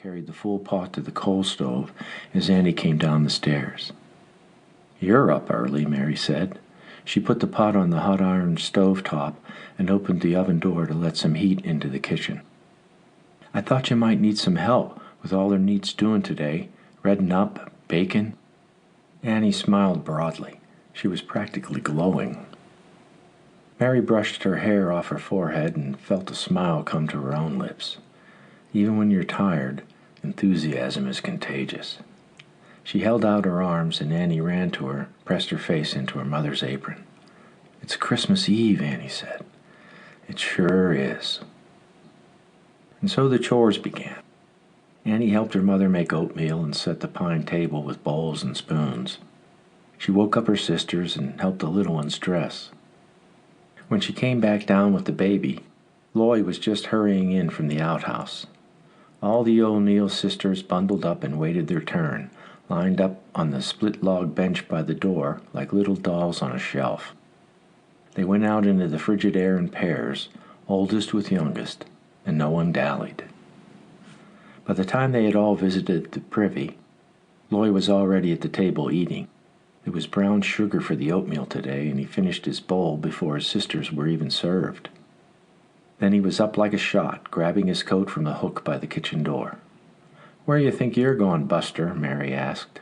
carried the full pot to the coal stove as Annie came down the stairs. "You're up early," Mary said. She put the pot on the hot iron stove top and opened the oven door to let some heat into the kitchen. "I thought you might need some help with all there needs doing today. Redding up, bacon." Annie smiled broadly. She was practically glowing. Mary brushed her hair off her forehead and felt a smile come to her own lips. Even when you're tired, enthusiasm is contagious. She held out her arms and Annie ran to her, pressed her face into her mother's apron. "It's Christmas Eve," Annie said. "It sure is." And so the chores began. Annie helped her mother make oatmeal and set the pine table with bowls and spoons. She woke up her sisters and helped the little ones dress. When she came back down with the baby, Loy was just hurrying in from the outhouse. All the O'Neill sisters bundled up and waited their turn, lined up on the split-log bench by the door like little dolls on a shelf. They went out into the frigid air in pairs, oldest with youngest, and no one dallied. By the time they had all visited the privy, Loy was already at the table eating. It was brown sugar for the oatmeal today, and he finished his bowl before his sisters were even served. Then he was up like a shot, grabbing his coat from the hook by the kitchen door. "Where you think you're going, Buster?" Mary asked.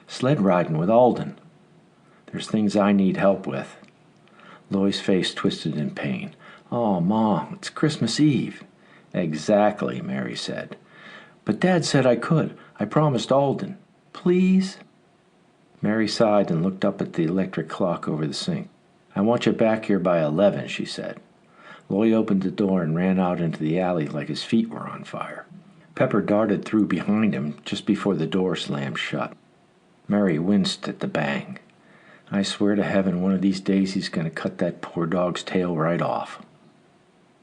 "Sled riding with Alden. There's things I need help with." Loy's face twisted in pain. "Oh, Ma, it's Christmas Eve." "Exactly," Mary said. "But Dad said I could. I promised Alden. Please?" Mary sighed and looked up at the electric clock over the sink. "I want you back here by 11, she said. Loy opened the door and ran out into the alley like his feet were on fire. Pepper darted through behind him just before the door slammed shut. Mary winced at the bang. "I swear to heaven one of these days he's going to cut that poor dog's tail right off."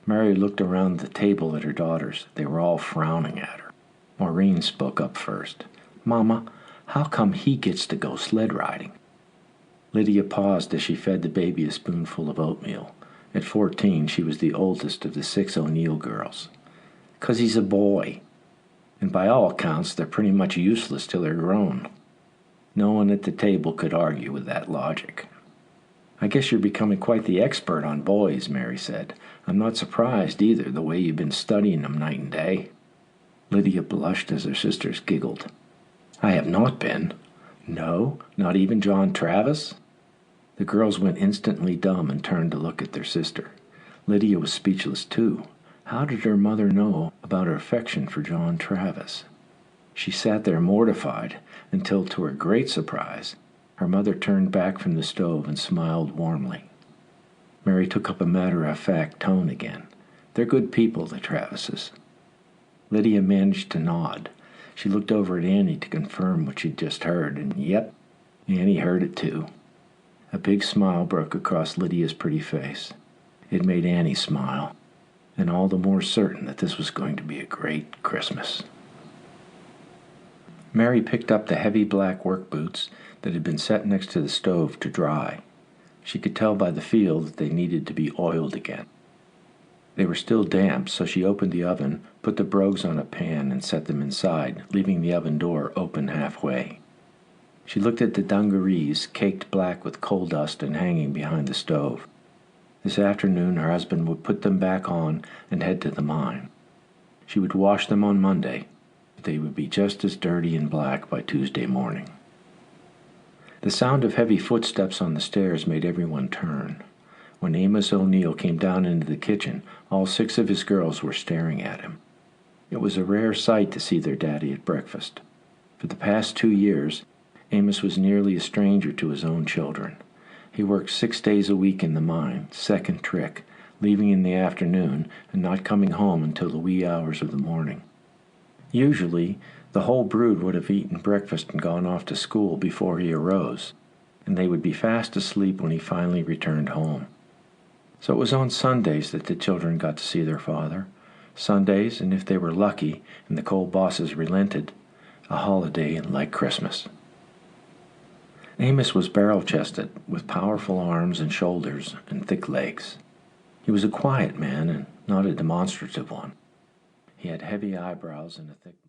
Mary looked around the table at her daughters. They were all frowning at her. Maureen spoke up first. "Mama, how come he gets to go sled riding?" Lydia paused as she fed the baby a spoonful of oatmeal. At 14, she was the oldest of the 6 O'Neill girls. "'Cause he's a boy. And by all accounts, they're pretty much useless till they're grown." No one at the table could argue with that logic. "I guess you're becoming quite the expert on boys," Mary said. "I'm not surprised, either, the way you've been studying them night and day." Lydia blushed as her sisters giggled. "I have not been." "No? Not even John Travis?" The girls went instantly dumb and turned to look at their sister. Lydia was speechless, too. How did her mother know about her affection for John Travis? She sat there mortified until, to her great surprise, her mother turned back from the stove and smiled warmly. Mary took up a matter-of-fact tone again. "They're good people, the Travises." Lydia managed to nod. She looked over at Annie to confirm what she'd just heard, and yep, Annie heard it too. A big smile broke across Lydia's pretty face. It made Annie smile, and all the more certain that this was going to be a great Christmas. Mary picked up the heavy black work boots that had been set next to the stove to dry. She could tell by the feel that they needed to be oiled again. They were still damp, so she opened the oven, put the brogues on a pan, and set them inside, leaving the oven door open halfway. She looked at the dungarees, caked black with coal dust and hanging behind the stove. This afternoon her husband would put them back on and head to the mine. She would wash them on Monday, but they would be just as dirty and black by Tuesday morning. The sound of heavy footsteps on the stairs made everyone turn. When Amos O'Neill came down into the kitchen, all 6 of his girls were staring at him. It was a rare sight to see their daddy at breakfast. For the past 2 years, Amos was nearly a stranger to his own children. He worked 6 days a week in the mine, second trick, leaving in the afternoon and not coming home until the wee hours of the morning. Usually, the whole brood would have eaten breakfast and gone off to school before he arose, and they would be fast asleep when he finally returned home. So it was on Sundays that the children got to see their father. Sundays, and if they were lucky and the coal bosses relented, a holiday like Christmas. Amos was barrel-chested, with powerful arms and shoulders and thick legs. He was a quiet man and not a demonstrative one. He had heavy eyebrows and a thick